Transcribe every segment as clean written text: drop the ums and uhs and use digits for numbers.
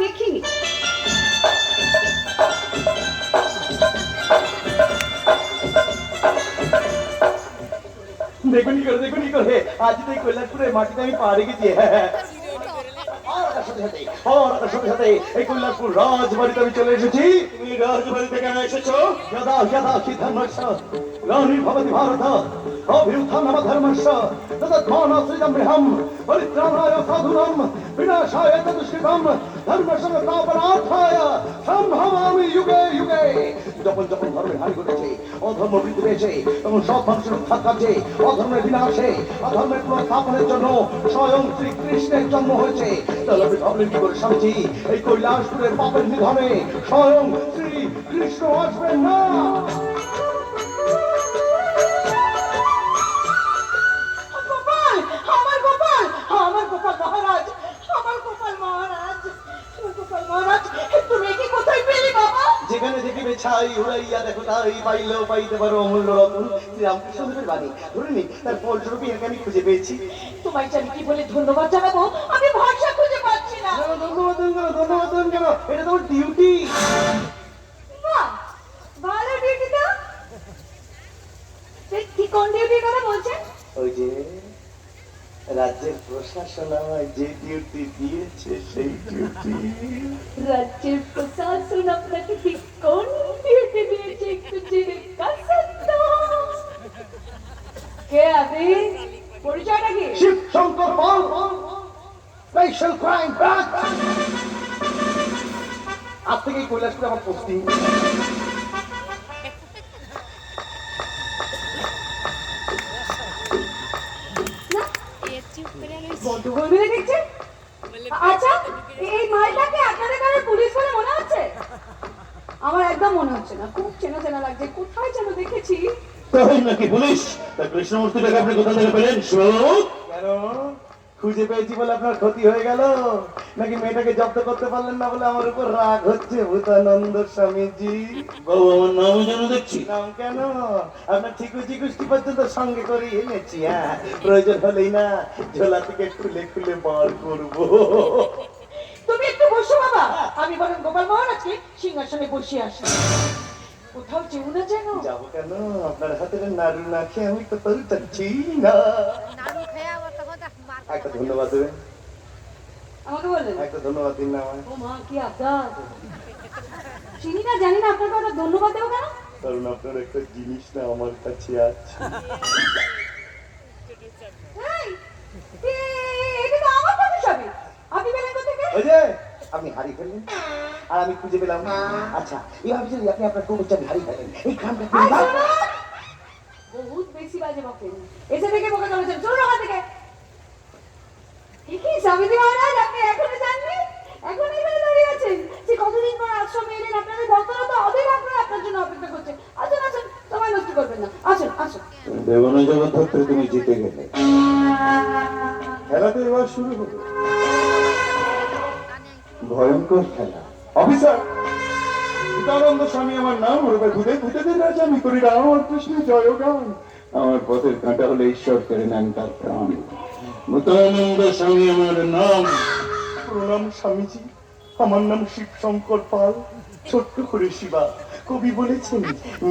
দেখিনি। দেখুন কি করে আজ তো এই কৈলাসপুরের মাটিতে আমি পা রেখেছি। সাথে সাথে এই কৈলাসপুর রাজবাড়িতে আমি চলে এসেছি। তুমি রাজবাড়িতে কেন এসেছো? যদা যদা হি ধর্মস্য গ্লানির্ভবতি ভারত অভ্যুত্থানমধর্মস্য তদাত্মানাশ্রিতম বৃহৎ পরিত্রাণায় সাধুনাং বিনাশায় চতুষ্কৃতম ধর্মসংস্থাপনার্থায় সম্ভবামি যুগে যুগে। যখন যখন ধর্মের হানি ঘটেছে, অধর্ম বৃদ্ধি পেয়েছে, তখন সব মানুষের উদ্ধার কার্যে, অধর্মের বিনাশে, অধর্মের পুনঃস্থাপনের জন্য স্বয়ং শ্রীকৃষ্ণের জন্ম হয়েছে। তাহলে আপনি ভাবলেন কি করে স্বামীজি এই কৈলাসপুরের পাপের নিধনে স্বয়ং শ্রী কৃষ্ণ আসবেন না? যেখানে দেখিবে ছাই উড়াইয়া দেখো তাই পাইলেও পাইতে পারো অমূল্য রতন। শ্রীরামকৃষ্ণদেবের বাণী ধরে নি, তার ফলস্বরূপ এর আমি খুঁজে পেয়েছি। তোমায় আমি কি বলে ধন্যবাদ জানাবো? আমি ভাষা খুঁজে পাচ্ছি না। ধন্যবাদ কেন? এটা তোমার ডিউটি। ভালো ডিউটি তো। কি কোন ডিউটির কথা বলছেন? ওই যে রাজ্যের প্রশাসন আমায় যে ডিউটি দিয়েছে সেই ডিউটি। রাজ্যের প্রশাসন আপনাকে ঠিক কোন ডিউটি দিয়েছে একটু জেনে কাছেন তো? কে আপনি? পরিচয়টা কি? শিব শঙ্কর পাল, স্পেশাল ক্রাইম ব্রাঞ্চ। আজ থেকে কৈলাসপুরে আমার পোস্টিং। আচ্ছা, এই মালটাকে আপনাদের কাছে পুলিশ বলে মনে হচ্ছে? আমার একদম মনে হচ্ছে না, খুব চেনা চেনা লাগছে, কোথায় যেন দেখেছি। তাই নাকি পুলিশ? তা কৃষ্ণমূর্তিটাকে আপনি কোথা থেকে পেলেন? কেন খুঁজে পেয়েছি বলে আপনার ক্ষতি হয়ে গেল, নাকি মেয়েটাকে জব্দ করতে পারলেন না বলে আমার উপর রাগ হচ্ছে? ভূতানন্দ স্বামীজি বাবু, আমার নাম যেন দেখছি। নাম কেন? আপনার ঠিকুজি গোষ্ঠী পর্যন্ত সঙ্গে করে এনেছি। হ্যাঁ, প্রয়োজন হলেই না ঝোলা থেকে খুলে খুলে বার করবো। তুমি একটু বসো বাবা, আমি বরং গোপাল মহারাজকে সিংহাসনে বসিয়ে আসি। কোথাও যেও না যেন। যাবো কেন? আপনার হাতের নাড়ু না খেয়ে আমি তো পারছি না। একটা ধন্যবাদ দেবেন। আমাকে বললেন একটা ধন্যবাদ দিন না আমায়। ও মা, কি আবদার। চিনি না, জানি না আপনাকে ওটা ধন্যবাদ দেবো কেন? কারণ আপনার একটা জিনিস না আমার কাছে আছে। এটা তো আমার কথা সবই। আপনি পেলেন কোথেকে? ওই যে আপনি হারিয়ে ফেললেন আর আমি খুঁজে পেলাম। আচ্ছা, এভাবে যদি আপনি আপনার কবুতরকে হারিয়ে ফেলেন, এই গ্রামটা বহুত বেশি বাজে বকেন। এসে থেকে বোকা চলেছেন, চলুন ওখান থেকে। কি স্বামীজি মহারাজ, আপনি এখনো যাননি? এখন এখানে দাঁড়িয়ে আছেন? সে কতদিন পর আশ্রমে এলেন, আপনাদের ভক্তরা তো অধীর আগ্রহে আপনার জন্য অপেক্ষা করছে। আসুন আসুন, সময় নষ্ট করবেন না, আসুন আসুন। দেবনা জগৎ থাকতে তুমি জিতে গেলে। খেলাতে এবার শুরু হলো, ভয়ঙ্কর খেলা। অফিসার সীতানন্দ স্বামী আমার নাম, ভূতে ভূতেদের রাজা আমি করি রাম আর কৃষ্ণ জয়গান। আমার পথের কাঁটা হলে ঈশ্বর কেড়ে নেন তার প্রাণ। ভূতানন্দ স্বামী আমার নাম। প্রণাম স্বামীজি, আমার নাম শিব শঙ্কর পাল, ছোট্ট করে শিবা। কবি বলেছেন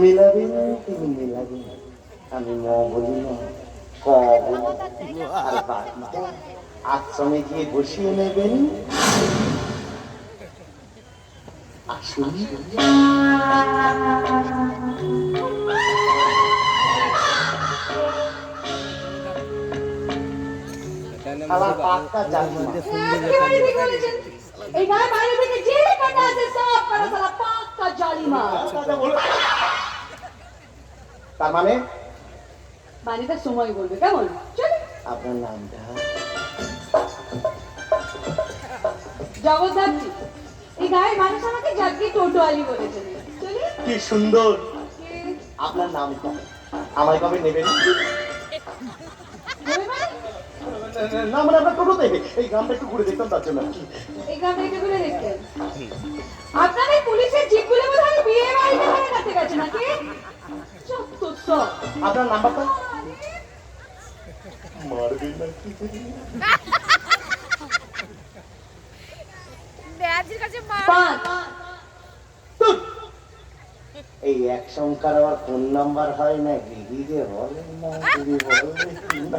মেলাবেন তিনি মেলাবেন, আমি ম বলি না ক বলি। আর বাকিটা আশ্রমে গিয়ে বসিয়ে নেবেন। আসুন। তার মানে বাড়িটা সময় বলবে, কেমন? আপনার নামটা? জগদ্ধাত্রী। এই গায়ের মানুষ আমাকে জাগি টোটোয়ালি বলেছেন। কি সুন্দর আপনার নামটা। আমায় কবে নেবেন? না মানে আপনার টোটো দেবে, এই গ্রামটা একটু ঘুরে দেখতাম তার জন্য। এই গ্রামটা একটু ঘুরে দেখতেন? আপনার এই পুলিশের জিপগুলো বোধহয় বিয়ে বাড়িতে ভাড়া কাটতে গেছে নাকি? আপনার নাম্বারটা? মারবেন নাকি? মাসির কাছে মা 5 ধুর! এই এক সংখ্যার আবার ফোন নাম্বার হয় না দিদি যে বলে না দিদি বলে না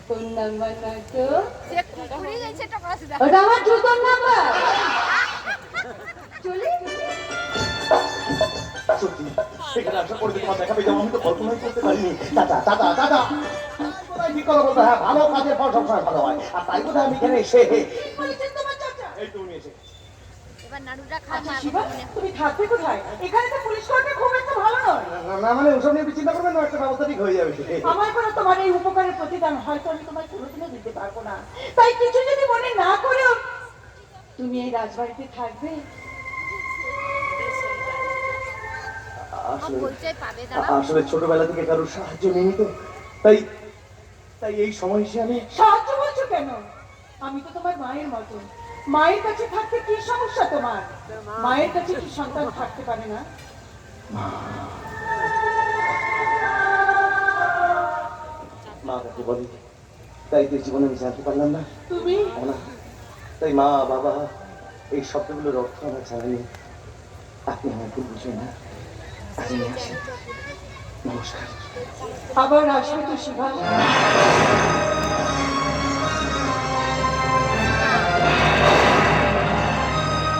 ফোন নাম্বার নয় তো সে কুকুরি গেছে টাকা আছে ওটা আমার জুতোর নাম্বার চলি সত্যি এখানে আশা করে তোমার দেখা পেয়ে যাবো আমি তো কল্পনাই করতে পারিনি চাচা চাচা চাচা কোথায় ঠিক কথা বলতে হ্যাঁ ভালো কাজের ফল সবসময় ভালো হয় আর তাই বোধ আমি এখানে এসে বলেছেন তোমার চাচা এই তো উনি এসে এবার নাড়ুটা খা আচ্ছা মা শিবা তুমি থাকবে কোথায় এখানে তো পুলিশ কর্মী খুব একটা ভালো নয় না মানে ওসব নিয়ে চিন্তা করবেন না একটা ব্যবস্থা ঠিক হয়ে যাবে আমার কোনো তোমার এই উপকারের প্রতিদান হয়তো আমি তোমায় কোনোদিনও দিতে পারবো না তাই কিছু যদি মনে না করো তুমি এই রাজবাড়িতে থাকবে আসলে পরিচয় পাবে দাঁড়া আসলে ছোটবেলা থেকে কারোর সাহায্য নেই তো তাই তাই এই সময় এসে আমি সাহায্য বলছো কেন আমি তো তোমার মায়ের মতন মায়ের কাছে থাকতে কি সমস্যা তোমার মায়ের কাছে কি সন্তান থাকতে পারে না মা কাকে বলে তাই তো জীবনে আমি জানতে পারলাম না তুমি না তাই মা বাবা এই শব্দগুলোর অর্থ আমার জানা নেই আপনি আমার ভুল বুঝবেন না আজ আমি আসি নমস্কার আবার আসবে তো শিবা